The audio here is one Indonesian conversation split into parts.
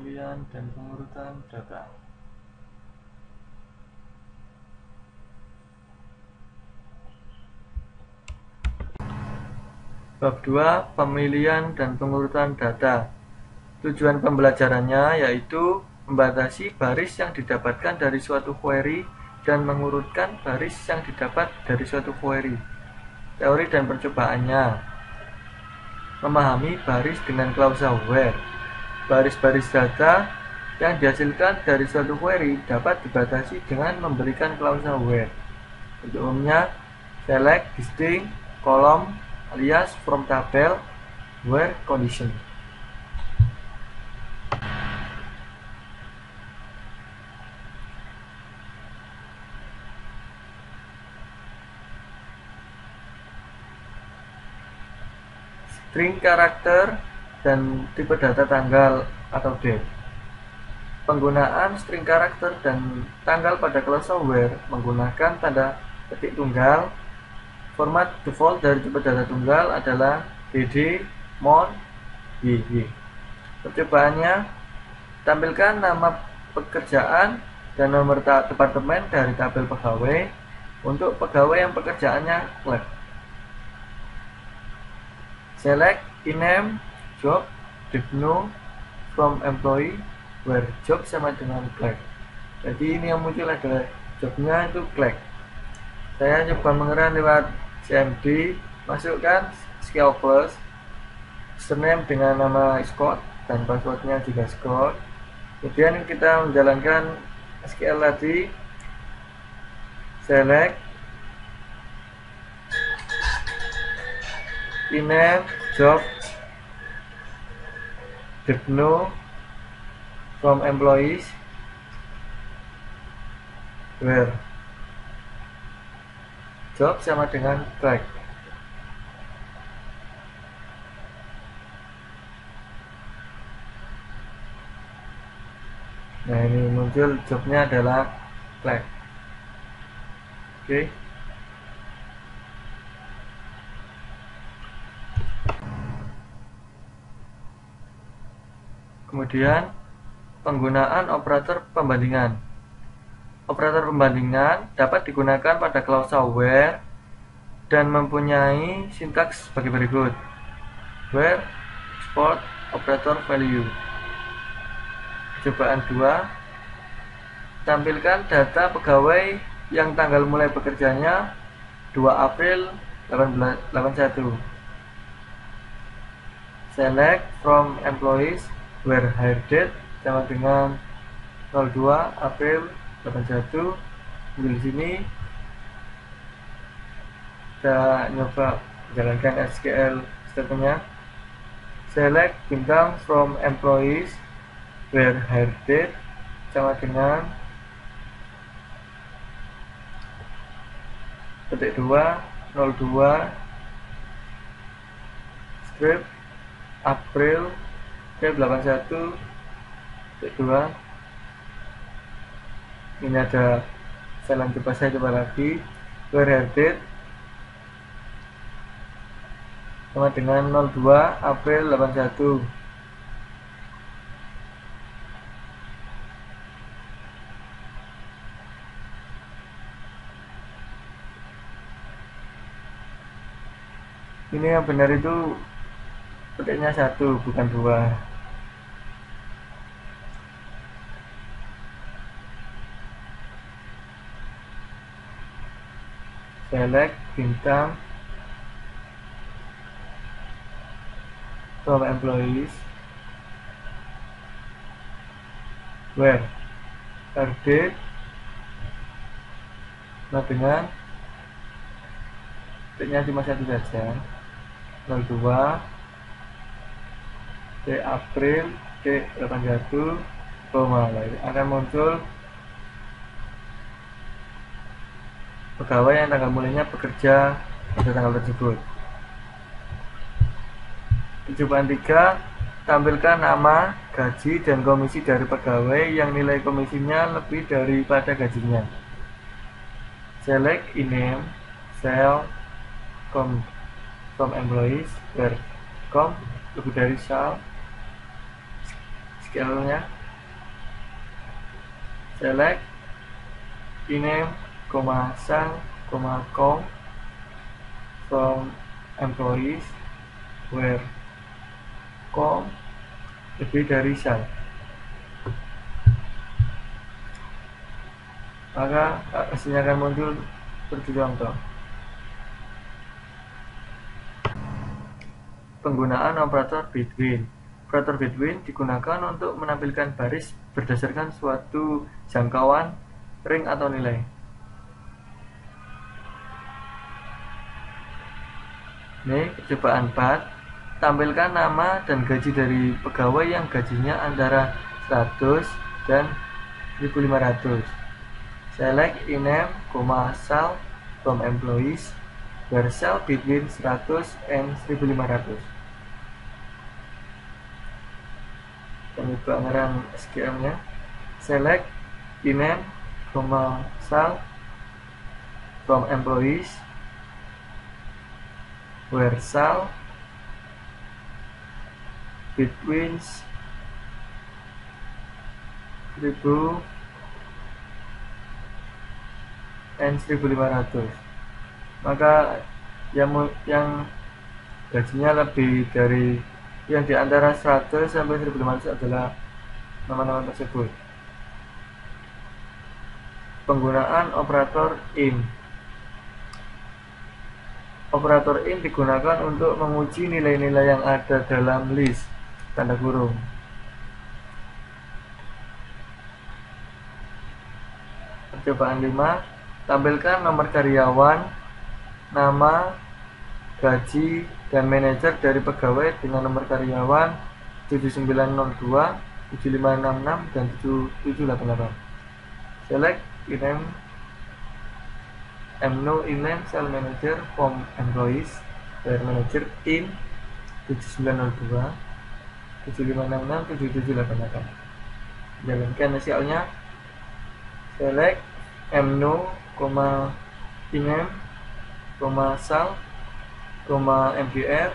pemilihan dan pengurutan data. Bab 2. Pemilihan dan pengurutan data. Tujuan pembelajarannya yaitu membatasi baris yang didapatkan dari suatu query dan mengurutkan baris yang didapat dari suatu query. Teori dan percobaannya: memahami baris dengan klausa where. Baris-baris data yang dihasilkan dari suatu query dapat dibatasi dengan memberikan klausa where. Untuk umumnya, select, distinct, column, alias from tabel, where condition. String karakter dan tipe data tanggal atau date. Penggunaan string karakter dan tanggal pada klausa where menggunakan tanda petik tunggal. Format default dari tipe data tunggal adalah dd, mon, yy. Percobaannya: tampilkan nama pekerjaan dan nomor departemen dari tabel pegawai untuk pegawai yang pekerjaannya clerk. Select ename, job, divno, from employee, where job sama dengan clerk. Jadi ini yang muncul adalah jobnya itu clerk. Saya coba mengeran lewat CMD, masukkan skill plus, username dengan nama Scott dan passwordnya juga Scott. Kemudian kita menjalankan SQL tadi, select ename, job, divno, from employees, where job sama dengan clerk. Nah, ini muncul jobnya adalah clerk. Oke. Kemudian penggunaan operator pembandingan. Operator pembandingan dapat digunakan pada klausa where dan mempunyai sintaks sebagai berikut: where, export, operator value. Percobaan 2. Tampilkan data pegawai yang tanggal mulai bekerjanya 2 April 1881. Select from employees, where hire date sama dengan 02 April 81. Di sini kita nyoba jalankan SQL statementnya. Select bintang from employees, where hire date sama dengan petik 2 02 script April 81 petik 2. Ini ada salah, saya coba lagi, where hire date sama dengan 02 April 81. Ini yang benar itu petiknya 1 bukan 2. Select bintang from employees, where hire date sama dengan petiknya cuma 1 saja, 02 D April D 81, akan muncul pegawai yang tanggal mulainya bekerja pada tanggal tersebut. Percobaan 3. Tampilkan nama, gaji, dan komisi dari pegawai yang nilai komisinya lebih daripada gajinya. Select ename, cell, from employees, where com lebih dari shall. Scale-nya select iname, sal, com from employees where com lebih dari sal. Maka hasilnya akan muncul seperti contoh. Penggunaan operator between. Operator between digunakan untuk menampilkan baris berdasarkan suatu jangkauan, ring atau nilai. Ini percobaan 4. Tampilkan nama dan gaji dari pegawai yang gajinya antara 100 dan 1500. Select iname, sal from employees where sal between 100 and 1500. Penyebaran SQL-nya. Select iname, sal from employees where sal between 1000 and 1500. Maka yang gajinya lebih dari yang di antara 100 sampai 1500 adalah nama-nama tersebut. Penggunaan operator in. Operator in digunakan untuk menguji nilai-nilai yang ada dalam list tanda kurung. Percobaan 5. Tampilkan nomor karyawan, nama, gaji, dan manajer dari pegawai dengan nomor karyawan 7902, 7566, dan 7788. Select iname, mno iname sal manager from employees where manager in 7902, 7566, 7788. Jalankan hasilnya. Select mno, iname, sal, mgr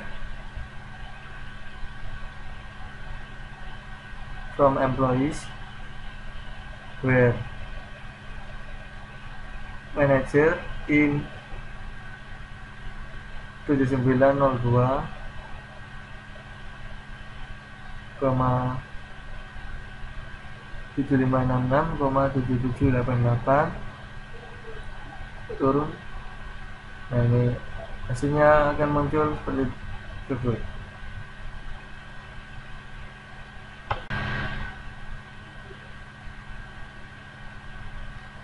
from employees where manager in 7902, 7566, 7788. Turun. Nah, ini hasilnya akan muncul seperti tersebut.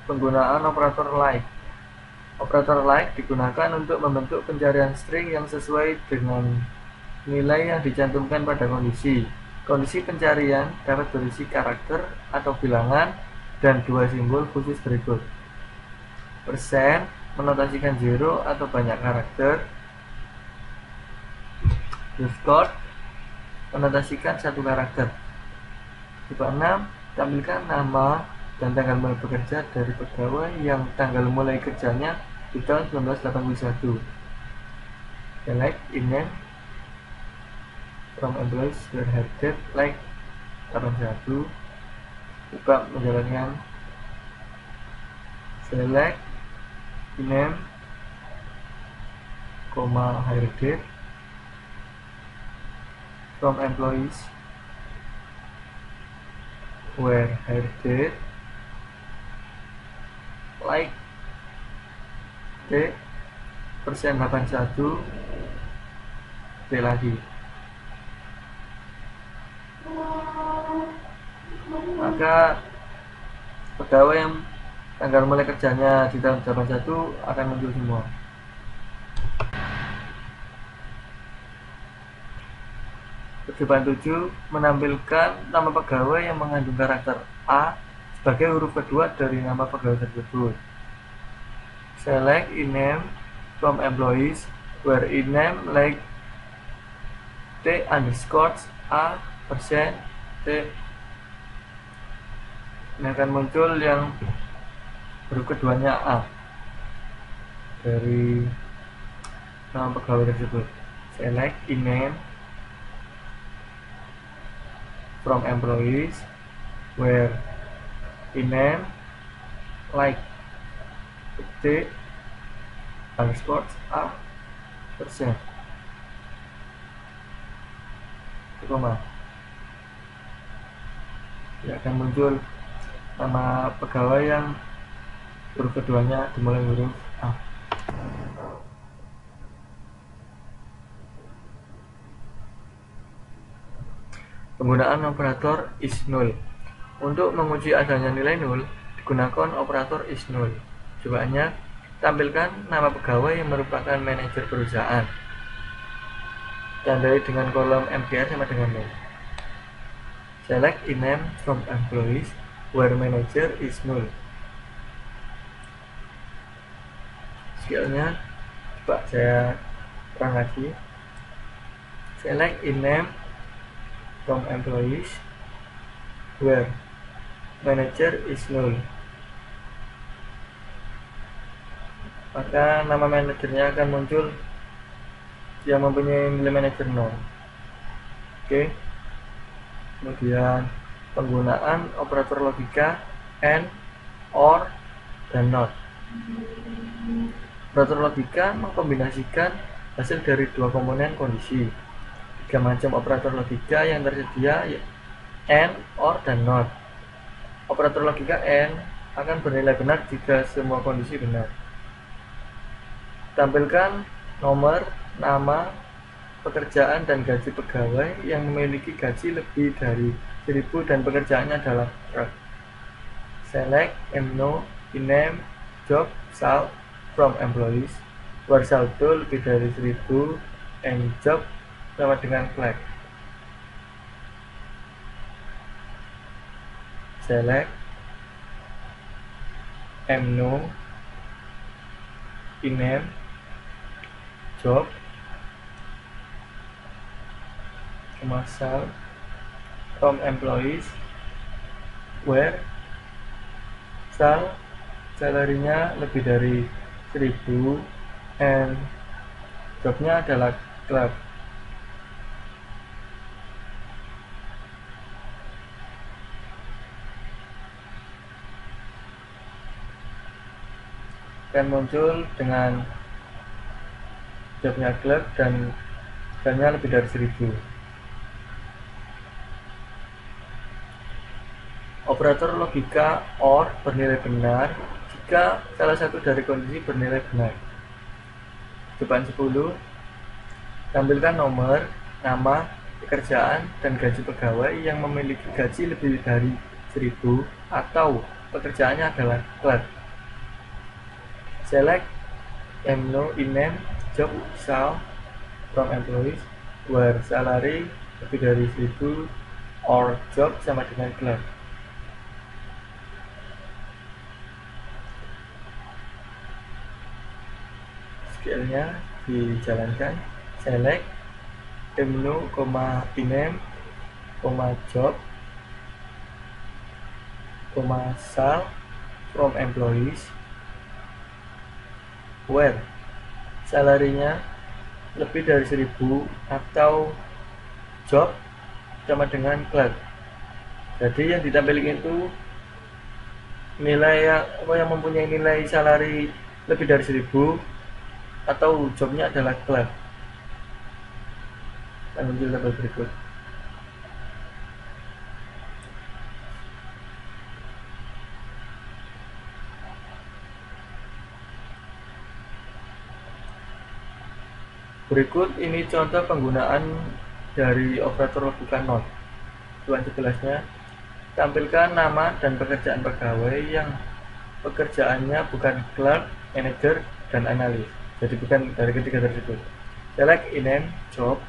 Penggunaan operator like. Operator like digunakan untuk membentuk pencarian string yang sesuai dengan nilai yang dicantumkan pada kondisi. Kondisi pencarian dapat berisi karakter atau bilangan dan dua simbol khusus berikut. Persen menotasikan 0 atau banyak karakter. Discord menotasikan satu karakter. Coba 6. Tampilkan nama dan tanggal mulai bekerja dari pegawai yang tanggal mulai kerjanya di tahun 1981. Select iname from employees where her date like 81. Coba menjalankan. Select iname, hire date from employees where hire date like D persen 81 D lagi. Maka pegawai yang tanggal mulai kerjanya di tahun 81 akan muncul semua. Percobaan 7. Menampilkan nama pegawai yang mengandung karakter A sebagai huruf kedua dari nama pegawai tersebut. Select iname from employees where iname like T underscore A persen T. Ini akan muncul yang huruf keduanya A dari nama pegawai tersebut. Select iname from employees where iname like d underscore a persen koma, ya akan muncul nama pegawai yang huruf keduanya dimulai huruf A. Penggunaan operator is null. Untuk menguji adanya nilai nul, digunakan operator is null. Cobaannya, tampilkan nama pegawai yang merupakan manajer perusahaan. Tandai dengan kolom MGR sama dengan nol. Select name from employees where manager is null. Skillnya, coba saya terang lagi. Select name from employees where manager is null. Maka nama manajernya akan muncul yang mempunyai nilai manajer 0. Oke. Kemudian penggunaan operator logika and, or, dan not. Operator logika mengkombinasikan hasil dari dua komponen kondisi. 3 macam operator logika yang tersedia and, or, dan not. Operator logika and akan bernilai benar jika semua kondisi benar. Tampilkan nomor, nama, pekerjaan, dan gaji pegawai yang memiliki gaji lebih dari 1000 dan pekerjaannya adalah clerk. Select no, name, job, sal from employees where saldo lebih dari 1000 and job sama dengan clerk. Select no, name, job, sal from employees where sal salary-nya lebih dari 1000 and jobnya adalah clerk. Akan muncul dengan jobnya clerk dan jamnya lebih dari 1000. Operator logika OR bernilai benar jika salah satu dari kondisi bernilai benar. Cobaan 10. Tampilkan nomor, nama, pekerjaan, dan gaji pegawai yang memiliki gaji lebih dari 1000 atau pekerjaannya adalah clerk. Select no, name, job, sal from employees where salary lebih dari 1000 or job sama dengan clerk. Skillnya dijalankan. Select no, name, job, sal from employees where salary-nya lebih dari 1000 atau job sama dengan clerk. Jadi yang ditampilkan itu nilai yang mempunyai nilai salary lebih dari 1000 atau jobnya adalah clerk. Kita muncul tabel berikut. Berikut ini contoh penggunaan dari operator logika not. Tujuan jelasnya, tampilkan nama dan pekerjaan pegawai yang pekerjaannya bukan clerk, manager, dan analis. Jadi bukan dari ketiga tersebut. Select name, job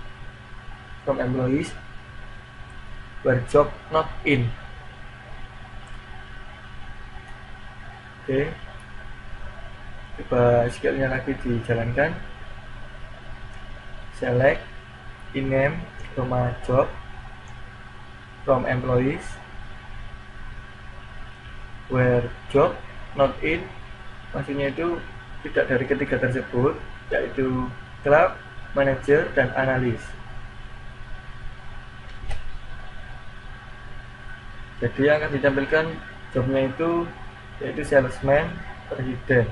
from employees where job not in. Oke. Coba skillnya lagi dijalankan. Select name, job from employees where job not in, maksudnya itu tidak dari ketiga tersebut, yaitu clerk, manager, dan analis. Jadi yang akan ditampilkan jobnya itu yaitu salesman, presiden.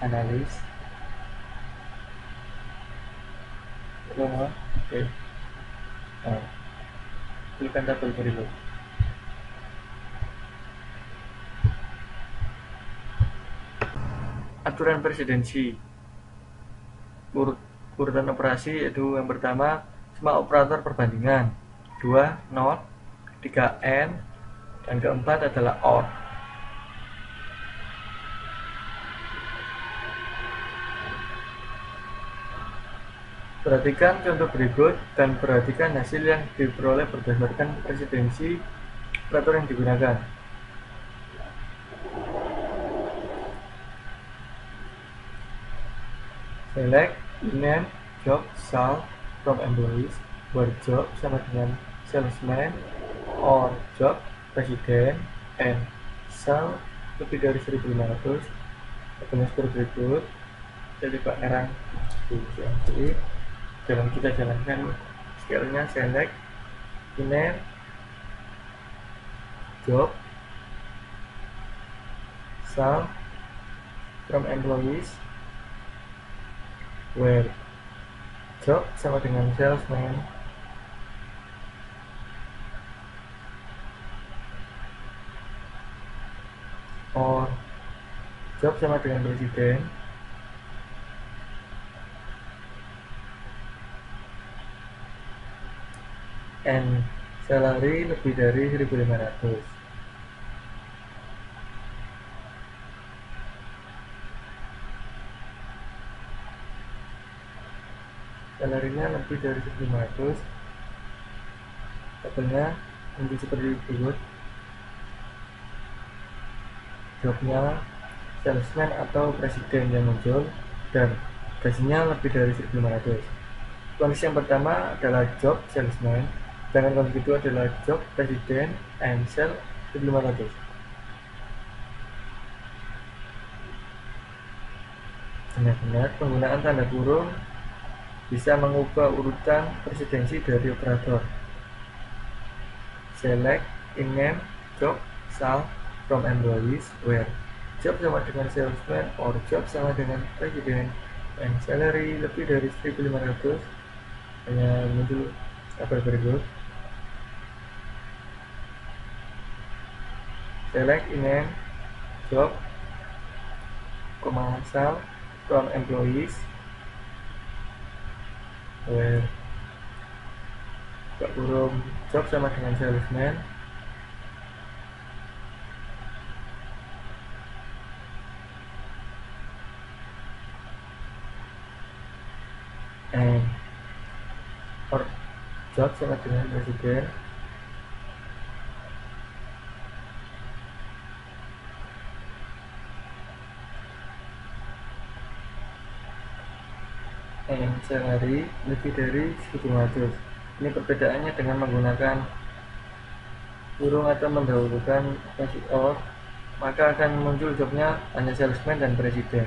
Analis. Oke. Nah, pilihkan tabel berikut. Aturan presidensi. Urutan operasi yaitu yang pertama semua operator perbandingan, 2 not, 3 and, dan keempat adalah or. Perhatikan contoh berikut dan perhatikan hasil yang diperoleh berdasarkan presidensi operator yang digunakan. Select name job sal from employees, where job sama dengan salesman, or job presiden, and sal lebih dari 1.500. Tabelnya seperti berikut. Jadi Pak Erang jadi dalam kita jalankan scale-nya, select name job sal from employees, where job sama dengan salesman, or job sama dengan presiden, and salary lebih dari 1.500. Salarinya lebih dari 1.500. Tabelnya muncul seperti berikut. Jobnya salesman atau presiden yang muncul dan gajinya lebih dari 1.500. Kondisi yang pertama adalah job salesman, dan kondisi kedua adalah job presiden and sell 1.500. Benar-benar penggunaan tanda kurung bisa mengubah urutan presidensi dari operator. Select in name job sal from employees, where job sama dengan salesman or job sama dengan presiden and salary lebih dari 1.500. Hanya muncul tabel berikut. Select in name job sal from employees, where kurung job sama dengan salesman and or job sama dengan presiden and salary lebih dari 1.500. Ini perbedaannya dengan menggunakan kurung atau mendahulukan or, maka akan muncul jobnya hanya salesman dan presiden.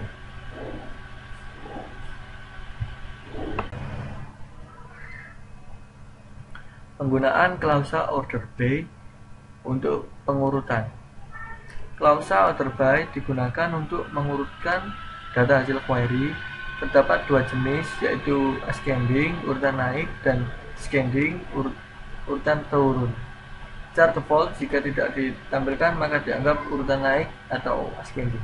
Penggunaan klausa order by untuk pengurutan. Klausa order by digunakan untuk mengurutkan data hasil query. Terdapat dua jenis, yaitu ascending urutan naik dan descending urutan turun. Secara default, jika tidak ditampilkan maka dianggap urutan naik atau ascending.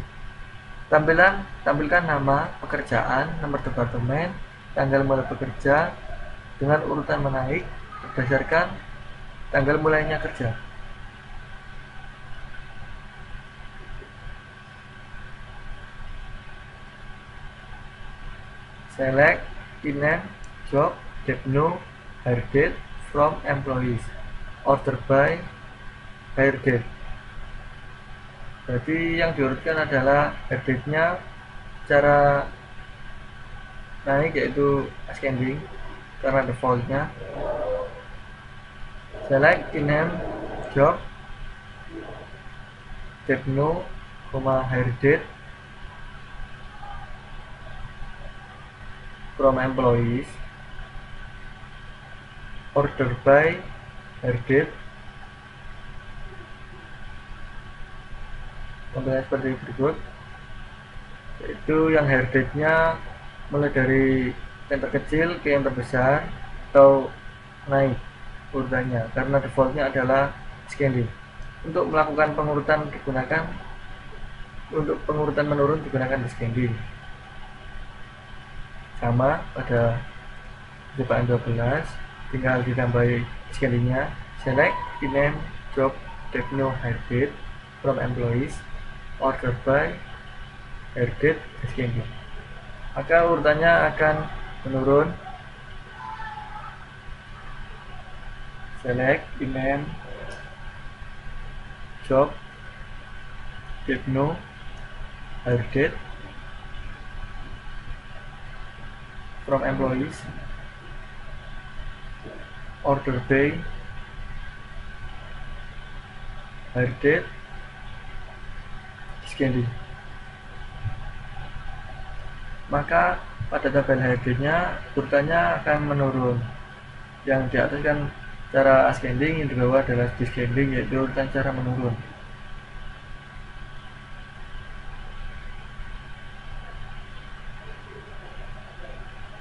Tampilkan nama pekerjaan, nomor departemen, tanggal mulai bekerja dengan urutan menaik berdasarkan tanggal mulainya kerja. Select in name job get no hire date from employees, order by hire date. Berarti yang diurutkan adalah hire date-nya cara naik yaitu ascending karena defaultnya. Select in name job get no, hire date from employees, order by date. Contohnya seperti berikut, yaitu yang date-nya mulai dari yang terkecil ke yang terbesar atau naik urutannya, karena defaultnya adalah descending. Untuk melakukan pengurutan menurun digunakan descending. Sama pada percobaan 12, tinggal ditambahi descendingnya. Select rename job techno date from employees order by date descending. Maka urutannya akan menurun. Select rename job techno date from employees order by date descending. Maka pada tabel date-nya urutannya akan menurun. Yang di atas kan cara ascending, yang di bawah adalah descending, yaitu urutan cara menurun.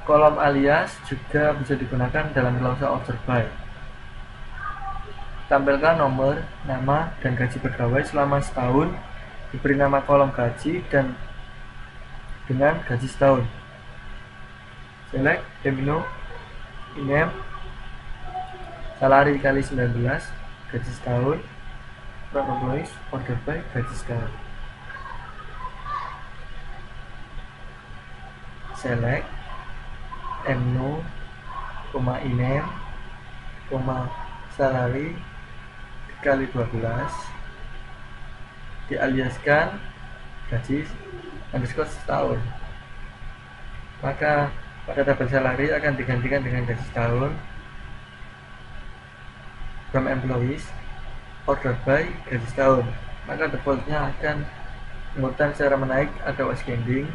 Kolom alias juga bisa digunakan dalam klausa order by. Tampilkan nomor, nama, dan gaji pegawai selama setahun, diberi nama kolom gaji dan dengan gaji setahun. Select menu rename salary kali 19 gaji setahun from employees order by gaji setahun. Select menu rename salary kali 12 dialiaskan gaji underscore setahun. Maka pada tabel salary akan digantikan dengan gaji setahun from employees order by gaji setahun. Maka defaultnya akan urutan secara menaik atau ascending.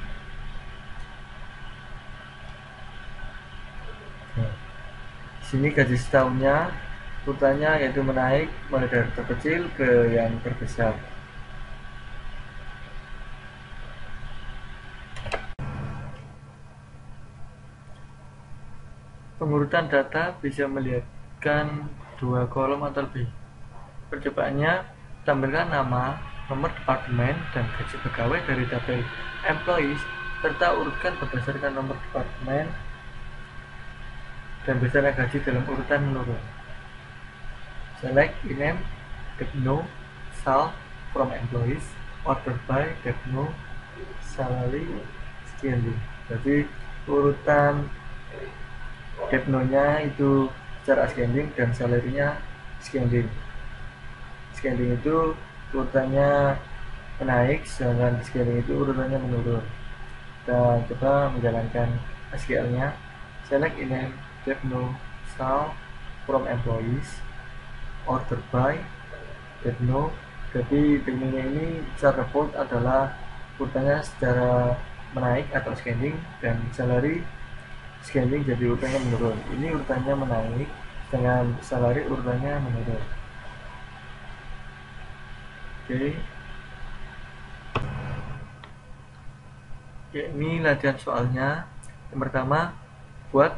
Sini gaji setahunnya urutannya yaitu menaik mulai dari terkecil ke yang terbesar. Pengurutan data bisa melihatkan dua kolom atau lebih. Percobaannya, tampilkan nama, nomor departemen, dan gaji pegawai dari tabel employees, serta urutkan berdasarkan nomor departemen dan besarnya gaji dalam urutan menurun. Select rename techno sal from employees order by techno salary descending. Jadi urutan techno-nya itu secara ascending dan salary-nya descending. Descending itu urutannya menaik, sedangkan descending itu urutannya menurun. Kita coba menjalankan SQL-nya. Select rename techno sal from employees order by techno. Jadi techno-nya ini secara default adalah urutannya secara menaik atau ascending, dan salary descending, jadi urutannya menurun. Ini urutannya menaik, dengan salary urutannya menurun. Oke. Ya, ini latihan soalnya. Yang pertama, buat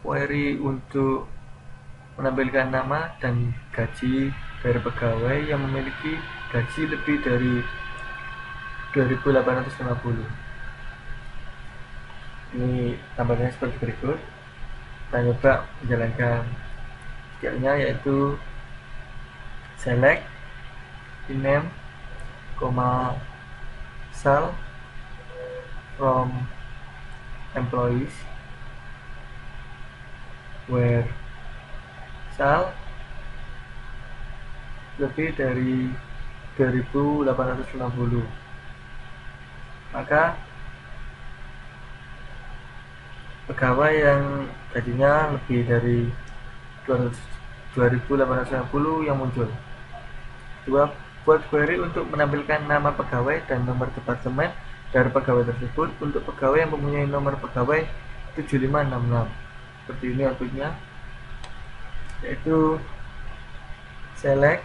query untuk menampilkan nama dan gaji dari pegawai yang memiliki gaji lebih dari 2.850. Ini tambahnya seperti berikut. Kita coba menjalankan skillnya, yaitu select rename, sal from employees where sal lebih dari 2.850. Maka pegawai yang gajinya lebih dari 2.850 yang muncul. Buat query untuk menampilkan nama pegawai dan nomor departemen dari pegawai tersebut untuk pegawai yang mempunyai nomor pegawai 7566. Seperti ini outputnya. yaitu select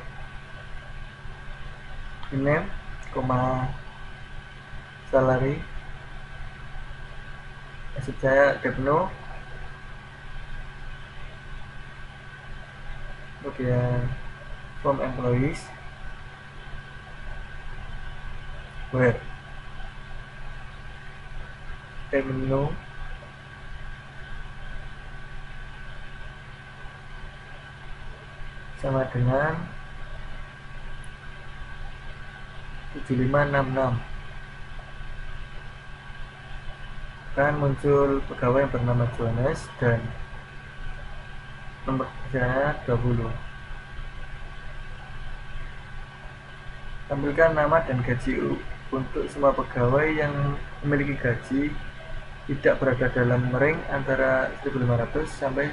name, salary, maksud saya Depno, kemudian from employees, where Depno sama dengan 7566, akan muncul pegawai yang bernama Johannes dan nomor kerjanya 20. Tampilkan nama dan gaji untuk semua pegawai yang memiliki gaji tidak berada dalam ring antara 1.500 sampai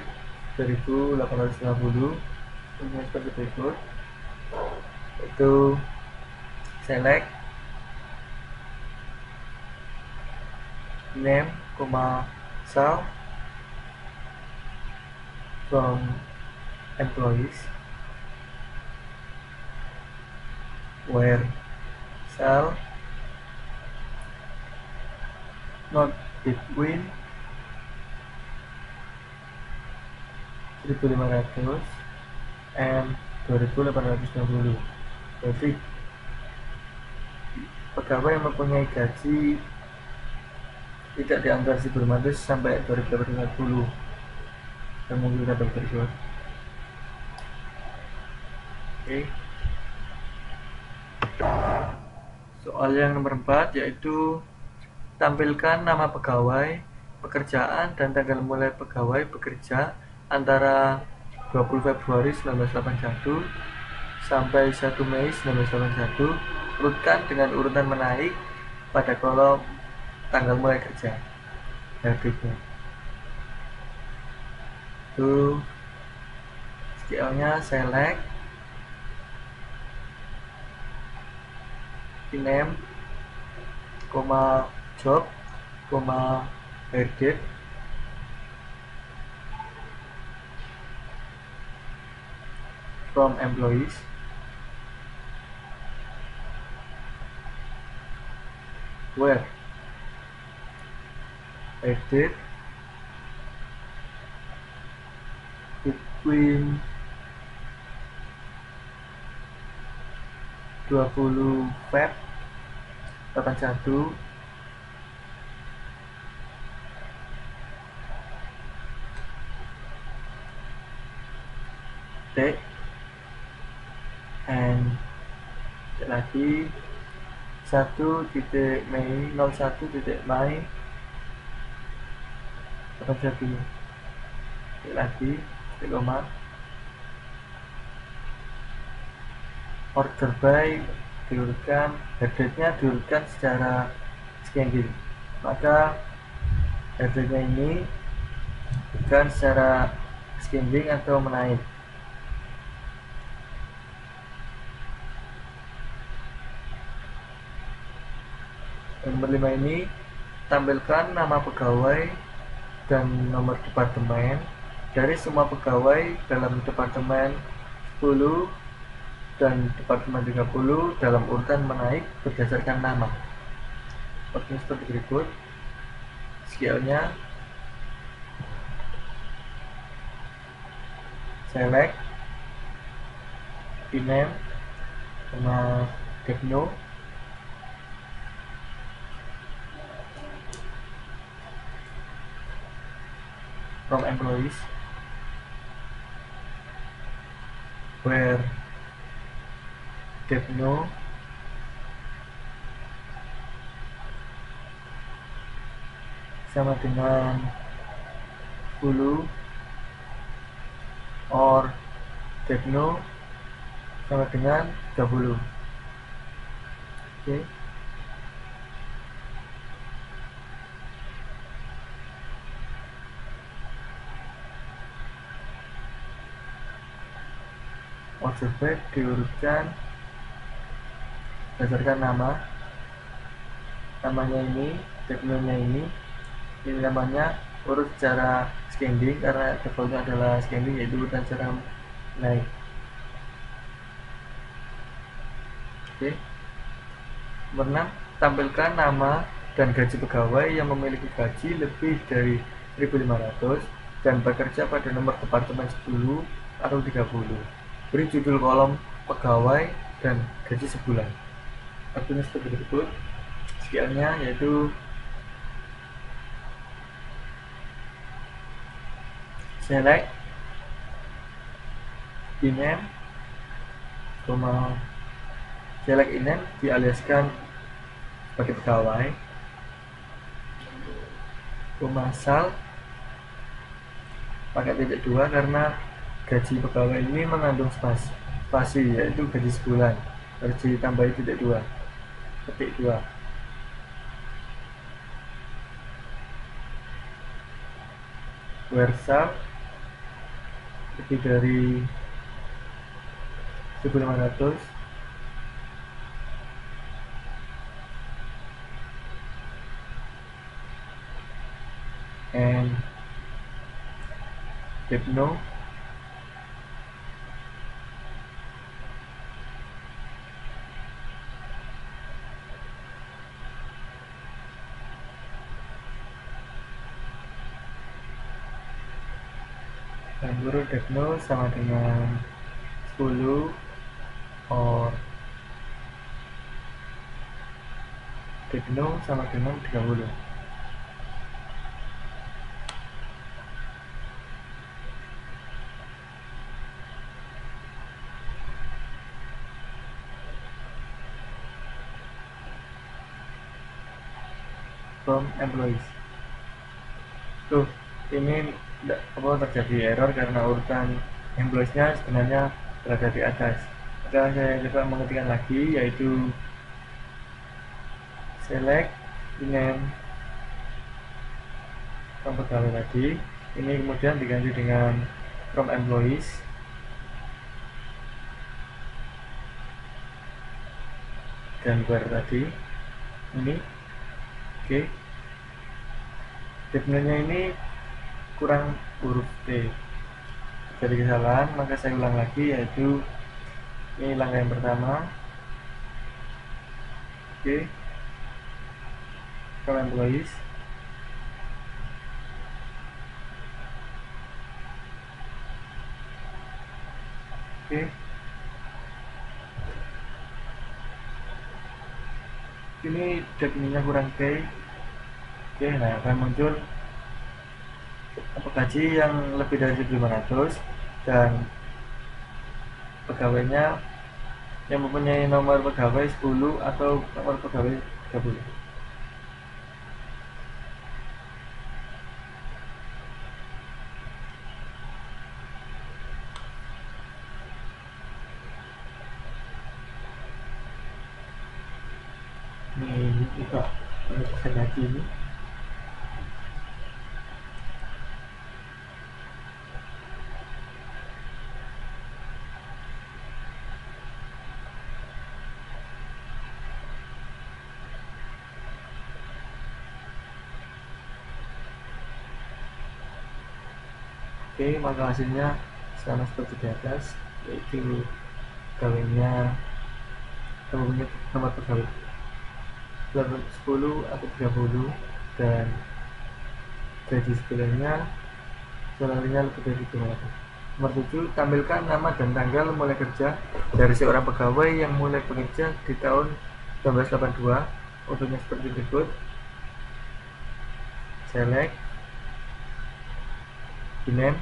2.850. Seperti berikut, itu select name, sal from employees, where sal not between 1.500 and 2.850. Jadi pegawai yang mempunyai gaji tidak di antara 1.500 sampai 2.850 dan mungkin dapat berikut. Oke. Soal yang nomor 4 yaitu tampilkan nama pegawai, pekerjaan, dan tanggal mulai pegawai bekerja antara 20 Februari 1981 sampai 1 Mei 1981. Urutkan dengan urutan menaik pada kolom tanggal mulai kerja. Berikutnya itu SQL-nya select name, job, hire date, from employees, where hire date between 20 Feb 81 date and lagi 1 titik Mei 01 titik Mei 81 lagi titik koma order by diurutkan, headline-nya diurutkan secara ascending, maka headline-nya ini bukan secara ascending atau menaik. Nomor 5 ini tampilkan nama pegawai dan nomor departemen dari semua pegawai dalam departemen 10 dan departemen 30 dalam urutan menaik berdasarkan nama. Seperti berikut. SQL-nya select name, Depno, from employees, where Depno sama dengan 10 or Depno sama dengan 30. Oke. Order by diurutkan berdasarkan namanya ini, Depno-nya ini namanya urut secara ascending karena defaultnya adalah ascending, yaitu urutan secara naik. Oke. Nomor 6, tampilkan nama dan gaji pegawai yang memiliki gaji lebih dari 1.500 dan bekerja pada nomor departemen 10 atau 30. Beri judul kolom pegawai dan gaji sebulan. Artinya seperti berikut. Skillnya yaitu select, rename, select rename dialiaskan sebagai pegawai, sal pakai titik 2 karena gaji pegawai ini mengandung spasi yaitu gaji sebulan, harus ditambahi titik 2, petik 2. Sal lebih dari 1.500 and Depno dan guru Depno sama dengan 10 or Depno sama dengan 30. From employees. Tuh, ini terjadi error karena urutan employees-nya sebenarnya berada di atas. Maka saya coba mengetikkan lagi, yaitu select rename from pegawai tadi. Ini kemudian diganti dengan from employees dan where tadi ini. Oke. Definisinya ini kurang huruf T, jadi kesalahan, maka saya ulang lagi, yaitu ini langkah yang pertama. Oke. From employees, oke. Ini definisinya kurang T. Oke, nah akan muncul gaji yang lebih dari 1.500 dan pegawainya yang mempunyai nomor pegawai 10 atau nomor pegawai 30. Ini juga untuk gaji ini. Oke, maka hasilnya sama seperti di atas, yaitu pegawainya nomor pegawai 10 atau 30 dan gaji sebulannya salarinya lebih dari 200. Nomor 7, tampilkan nama dan tanggal mulai kerja dari seorang pegawai yang mulai bekerja di tahun 1982. Untuknya seperti berikut. Select rename,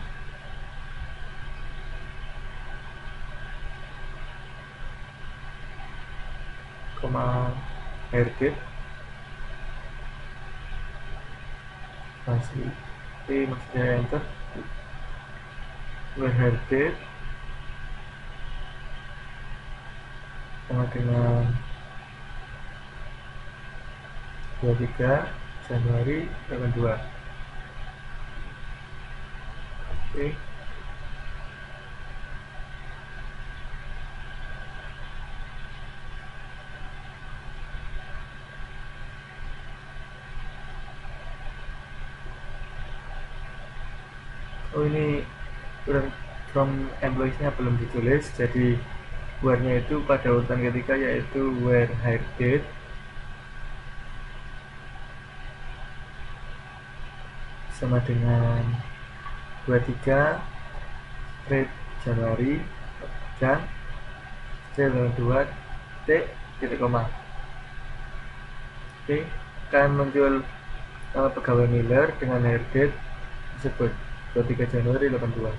hire date, masih maksudnya enter, hire date sama dengan 23 Januari 82. Oke. Oh, ini kurang from employees-nya belum ditulis, jadi where-nya itu pada urutan ketiga, yaitu where hire date sama dengan 23 straight Januari dan straight 2 titik koma. Oke, akan muncul nama pegawai Miller dengan hire date tersebut 23 Januari 82.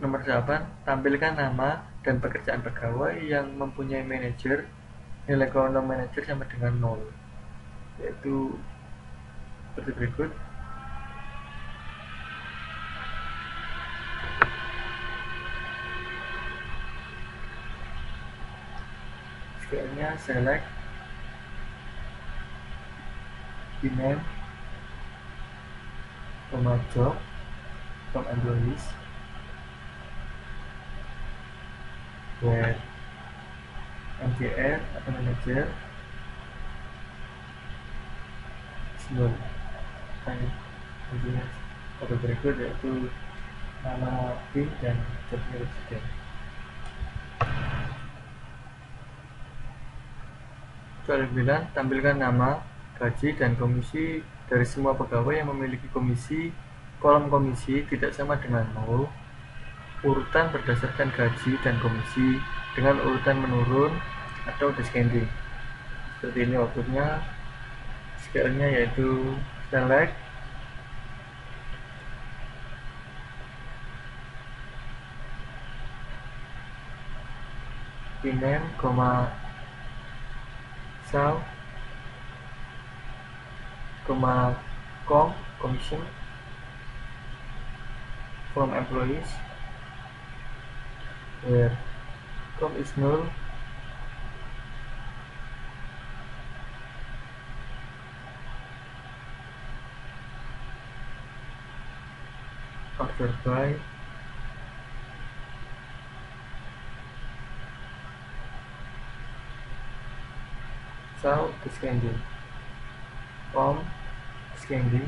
Nomor 8, tampilkan nama dan pekerjaan pegawai yang mempunyai manajer. Nilai keuntungan manajer sama dengan 0, yaitu seperti berikut. Sekiannya select name, job from employees, where MGR atau manager sebelum atau berikut, yaitu nama tim dan jobnya presiden. Soal 9, tampilkan nama, gaji, dan komisi dari semua pegawai yang memiliki komisi. Kolom komisi tidak sama dengan 0. Urutan berdasarkan gaji dan komisi dengan urutan menurun atau descending. Seperti ini outputnya. Skillnya yaitu select name, sal, commission from employees, where com is null, order by, sal descending, com descending,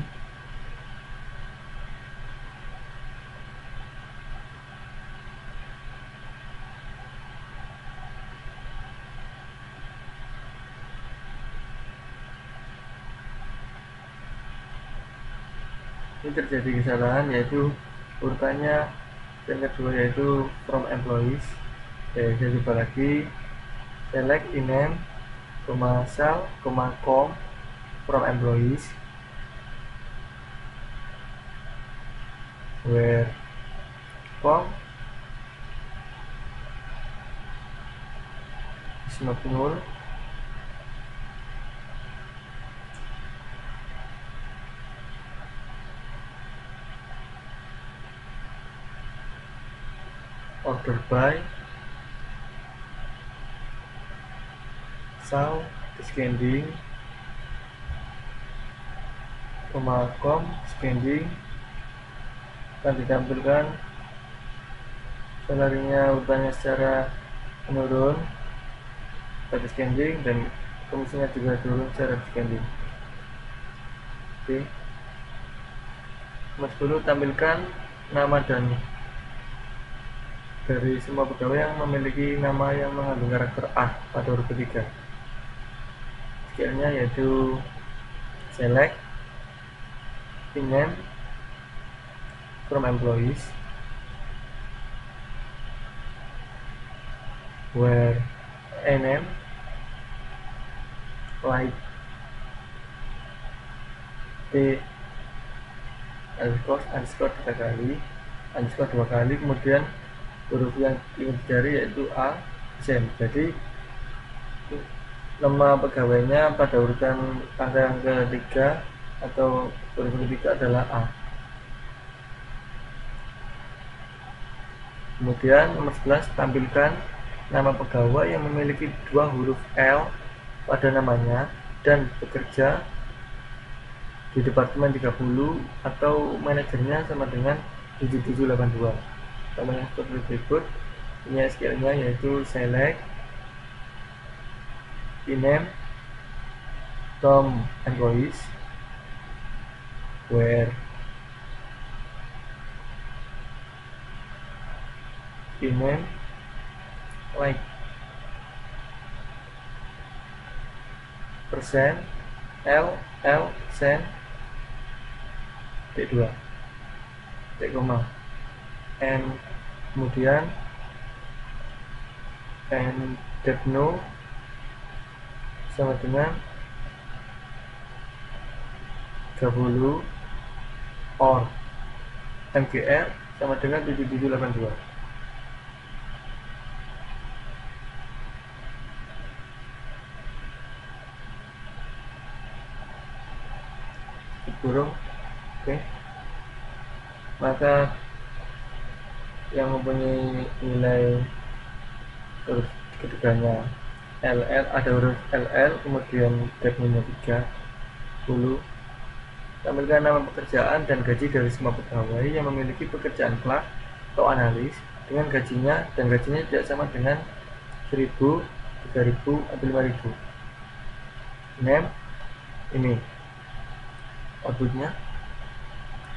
ini terjadi kesalahan, yaitu urutannya yang kedua yaitu from employees. Oke, saya coba lagi, select name, sal, com from employees, where com is not null, order by, sal descending, com descending, akan ditampilkan salarinya urutannya secara menurun pada descending dan komisinya juga turun secara descending. Oke, nomor 10, tampilkan nama dan dari semua pegawai yang memiliki nama yang mengandung karakter A pada huruf ketiga. Skillnya yaitu select name from employees, where name like t underscore 3 kali, underscore 2 kali, kemudian huruf yang ingin dicari yaitu A, Zen. Jadi nama pegawainya pada urutan angka yang ketiga atau huruf ketiga adalah A. Kemudian nomor 11, tampilkan nama pegawai yang memiliki 2 huruf L pada namanya dan bekerja di departemen 30 atau manajernya sama dengan 7782. Namanya seperti berikut. Ini skillnya yaitu select name from employees, where name like persen L sen T2 T koma and kemudian and depno sama dengan 30 or MGR sama dengan 7782. Burung. Oke. Maka yang mempunyai nilai huruf ketiganya LL, ada huruf LL, kemudian depnya 30. Tampilkan nama pekerjaan dan gaji dari semua pegawai yang memiliki pekerjaan clerk atau analis dengan gajinya, dan gajinya tidak sama dengan 1000, 3000, atau 5000. Name ini outputnya,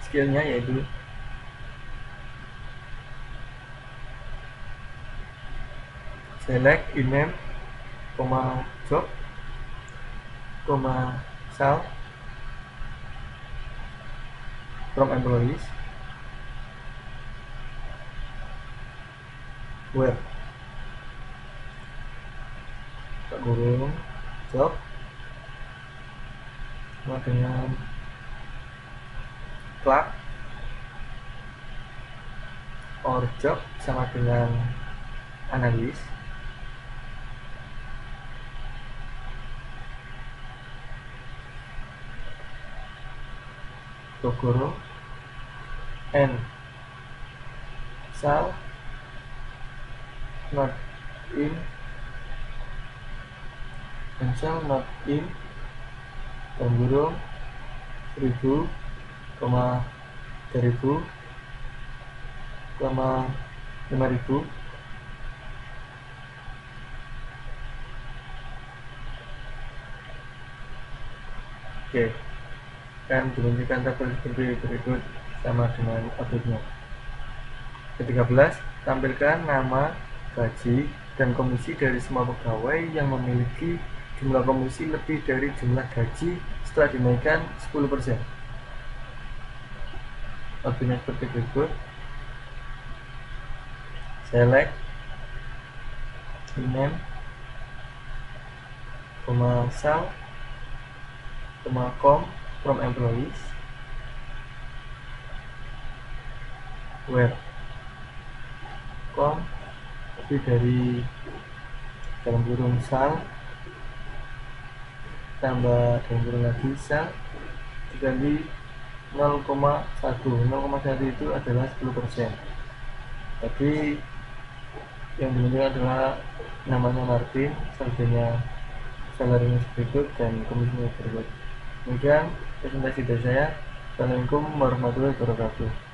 skillnya yaitu select name, job, sal from employees, where kurung job sama dengan clerk or job sama dengan analis, kurung and shall not in and shall not in kurung 1000, 3000, 5000. Oke, dan dimunculkan tabel seperti berikut sama dengan outputnya. Ke-13, tampilkan nama, gaji, dan komisi dari semua pegawai yang memiliki jumlah komisi lebih dari jumlah gaji setelah dinaikkan 10%. Outputnya seperti berikut. Select name, sal, com from employees, where com lebih dari dalam kurung sal tambah dalam kurung lagi sal dikali 0,1. 0,1 itu adalah 10%. Tapi yang dimunculkan adalah namanya Martin, saldonya salarinya berikut, dan komisinya berikut. Kemudian presentasi dari saya. Assalamualaikum warahmatullahi wabarakatuh.